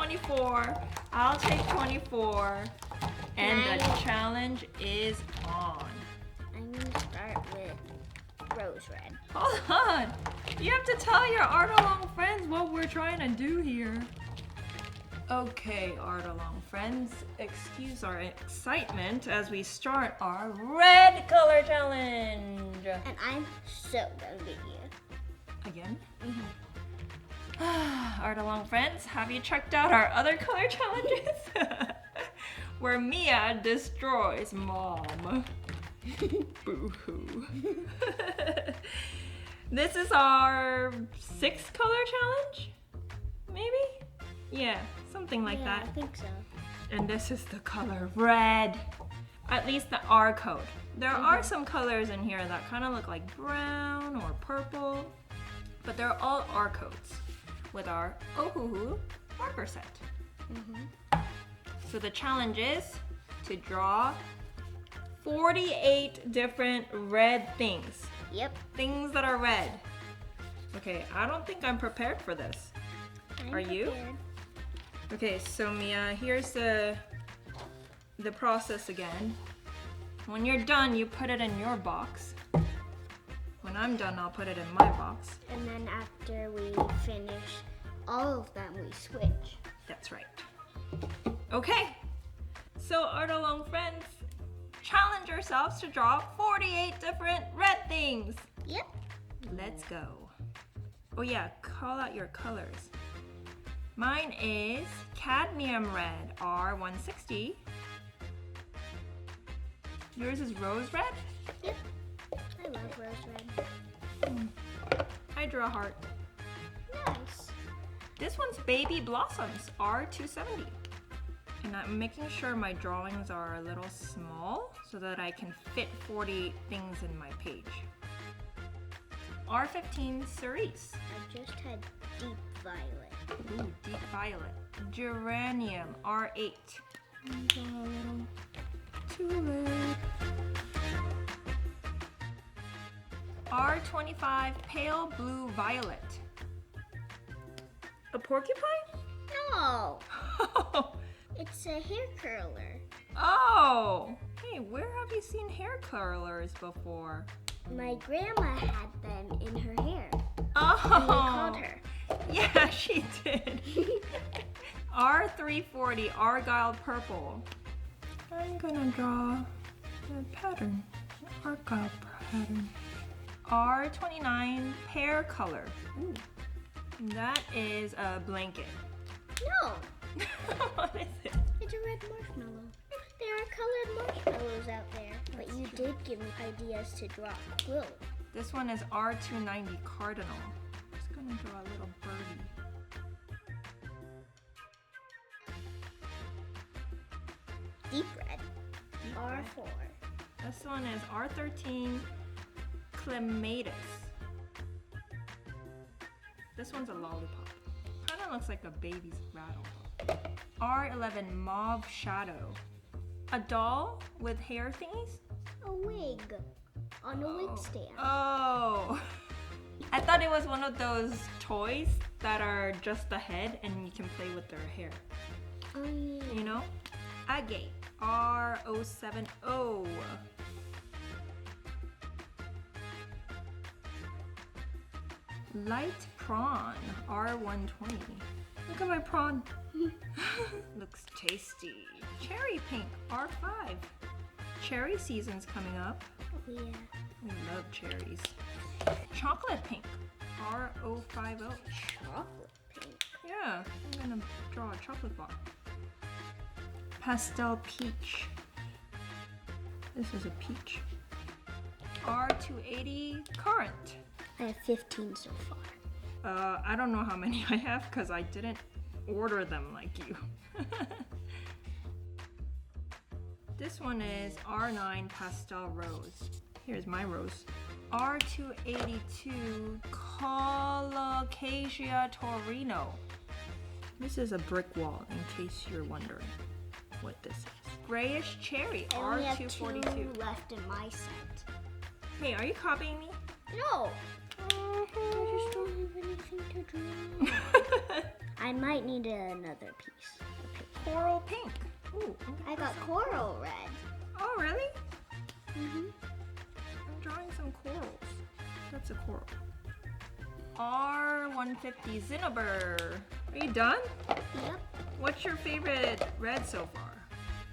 24. I'll take 24. And the challenge is on. I'm gonna start with rose red. Hold on. You have to tell your Art Along friends what we're trying to do here. Okay, Art Along friends, excuse our excitement as we start our red color challenge. And I'm so gonna beat you. Again? Art Along friends, have you checked out our other color challenges? Where Mia destroys Mom. Boo-hoo. This is our 6th color challenge? Maybe? Yeah, something like that. I think so. And this is the color red. At least the R code. There are some colors in here that kind of look like brown or purple, but they're all R codes with our Ohuhu marker set. So the challenge is to draw 48 different red things. Yep. Things that are red. Okay, I don't think I'm prepared for this. Are you? Okay, so Mia, here's the process again. When you're done, you put it in your box. When I'm done, I'll put it in my box. And then after we finish all of them, we switch. That's right. Okay, so Art Along friends, challenge yourselves to draw 48 different red things. Yep. Let's go. Oh yeah, call out your colors. Mine is Cadmium Red, R160. Yours is Rose Red? Yep. I love rose red. I drew a heart. Nice. This one's Baby Blossoms, R270. And I'm making sure my drawings are a little small so that I can fit 48 things in my page. R15 Cerise. I just had deep violet. Ooh, deep violet. Geranium, R8. And a little tulip. R25 Pale Blue Violet. A porcupine? No. It's a hair curler. Oh! Hey, where have you seen hair curlers before? My grandma had them in her hair. Oh! And they called her. Yeah, she did. R340 Argyle Purple. I'm gonna draw a pattern. Argyle pattern. R29 Pear Color. Ooh. That is a blanket. No. What is it? It's a red marshmallow. There are colored marshmallows out there. But you did give me ideas to draw glue. This one is R290 Cardinal. I'm just gonna draw a little birdie. Deep red. Deep R4. red. This one is R13 Clematis. This one's a lollipop. Kinda looks like a baby's rattle. R11 Mauve Shadow. A doll with hair thingies? A wig. On a wig stand. Oh. I thought it was one of those toys that are just the head and you can play with their hair. Oh, yeah. You know? Agate. R070. Light Prawn. R120. Look at my prawn. Looks tasty. Cherry Pink. R5. Cherry season's coming up. Oh, yeah. We love cherries. Chocolate Pink. R050. Chocolate pink. Yeah, I'm gonna draw a chocolate bar. Pastel Peach. This is a peach. R280 Currant. I have 15 so far. I don't know how many I have because I didn't order them like you. This one is R9 Pastel Rose. Here's my rose. R282 Colocasia Torino. This is a brick wall in case you're wondering what this is. Grayish Cherry, I only have 242. 2 left in my set. Hey, are you copying me? No! I just don't have anything to draw. I I might need another piece. Okay. Coral pink. Ooh, I got coral red. Oh, really? Mm-hmm. I'm drawing some corals. That's a coral. R150 Cinnabar. Are you done? Yep. What's your favorite red so far?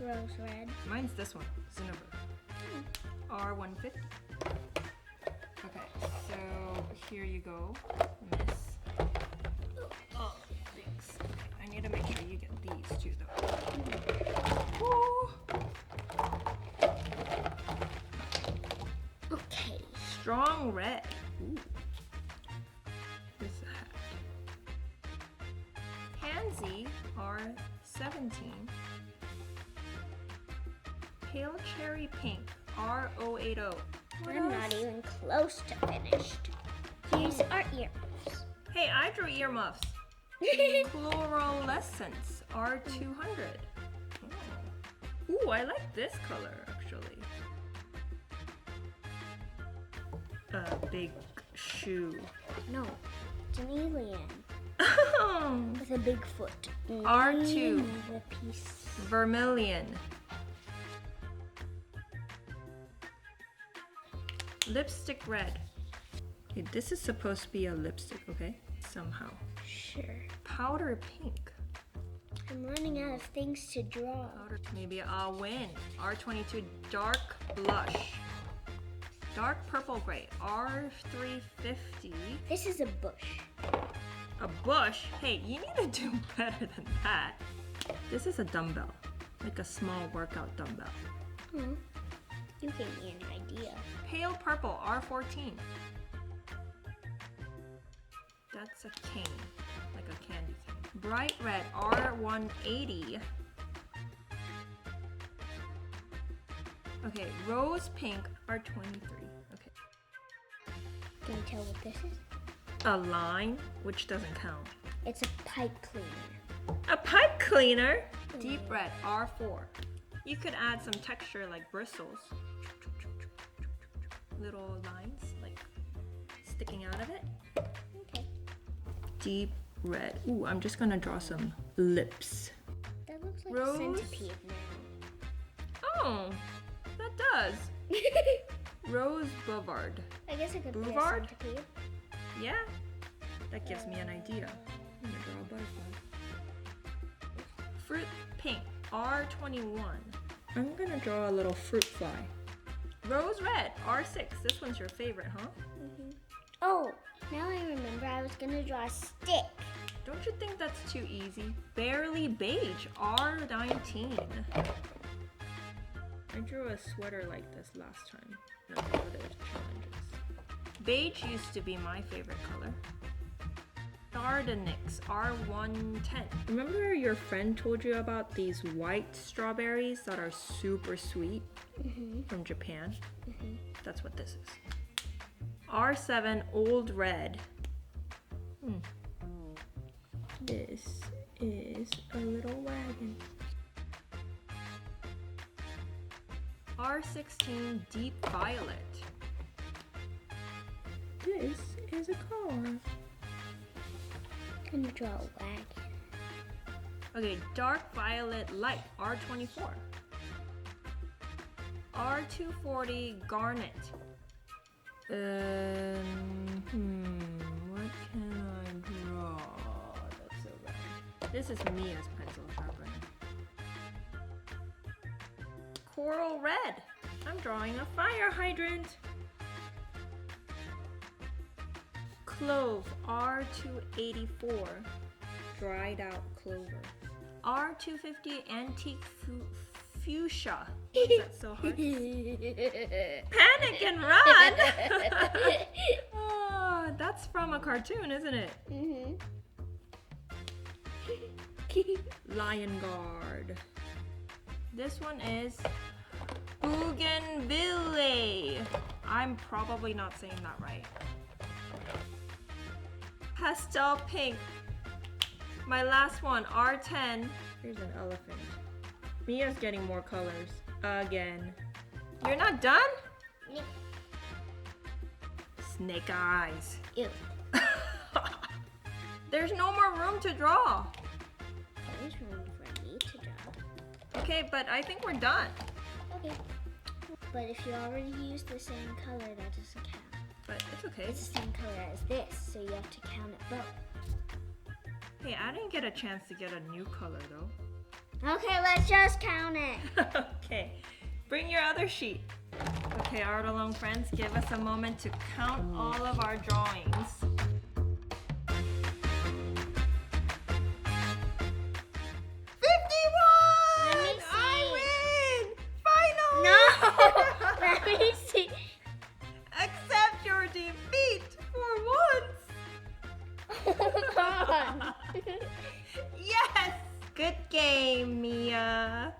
Rose red. Mine's this one, Cinnabar. R150. Okay, so here you go, miss. Oh, thanks. Okay, I need to make sure you get these too, though. Ooh. Okay. Strong red. Ooh. This hat. Pansy R17. Pale cherry pink R080. I'm not even close to finished. Here's our earmuffs. Hey, I drew earmuffs. Fluorescence R200. Oh. Ooh, I like this color actually. A big shoe. No, it's an alien Oh. with a big foot. R2. Another piece. Vermilion. Lipstick red. Okay, this is supposed to be a lipstick, okay? Somehow. Sure. Powder pink. I'm running out of things to draw. Maybe I'll win. R22 dark blush. Dark purple gray. R350. This is a bush. A bush? Hey, you need to do better than that. This is a dumbbell. Like a small workout dumbbell. Hmm. You gave me an idea. Pale purple R14. That's a cane. Like a candy cane. Bright red R180. Okay, rose pink R23. Okay. Can you tell what this is? A line, which doesn't count. It's a pipe cleaner. A pipe cleaner? Deep red R4. You could add some texture like bristles. Little lines like sticking out of it. Okay. Deep red. Ooh, I'm just gonna draw some lips. That looks like Rose? a centipede now. Oh, that does. Rose Bouvard. I guess it could be a Bouvard? centipede. Yeah, that gives me an idea. I'm gonna draw a butterfly. Fruit pink R21. I'm gonna draw a little fruit fly. Rose red R6. This one's your favorite, huh? Mm-hmm. Oh, now I remember I was gonna draw a stick. Don't you think that's too easy? Barely beige R19. I drew a sweater like this last time. No, there's challenges. Beige used to be my favorite color. Sardonyx R110. Remember your friend told you about these white strawberries that are super sweet from Japan? That's what this is. R7 Old Red. This is a little wagon. R16 Deep Violet. This is a car. I'm gonna draw a wagon. Okay, Dark Violet Light R24. R240 Garnet. What can I draw? That's so bad. This is Mia's pencil sharpener. Coral Red. I'm drawing a fire hydrant. Clove R284. Dried out clover. R250 Antique Fuchsia. Is that so hard? Panic and run! Oh, that's from a cartoon, isn't it? Lion Guard. This one is Bougainvillea. I'm probably not saying that right. Pastel Pink. My last one, R10. Here's an elephant. Mia's getting more colors. Again. You're not done? Nope. Snake eyes. Ew. There's no more room to draw. There's room for me to draw. Okay, but I think we're done. Okay. But if you already used the same color, that doesn't count. But it's okay. It's the same color as this, so you have to count it both. Hey, I didn't get a chance to get a new color though. Okay, let's just count it. Okay, bring your other sheet. Okay, Art Alone friends, give us a moment to count all of our drawings. 51! see. I win! Finally! No! Let me see. Accept your defeat for once! Hold on. Yes! Good game, Mia.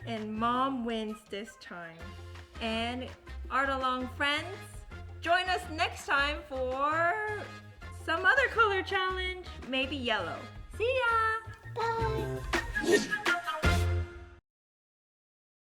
And Mom wins this time. And Art Along friends, join us next time for some other color challenge, maybe yellow. See ya! Bye.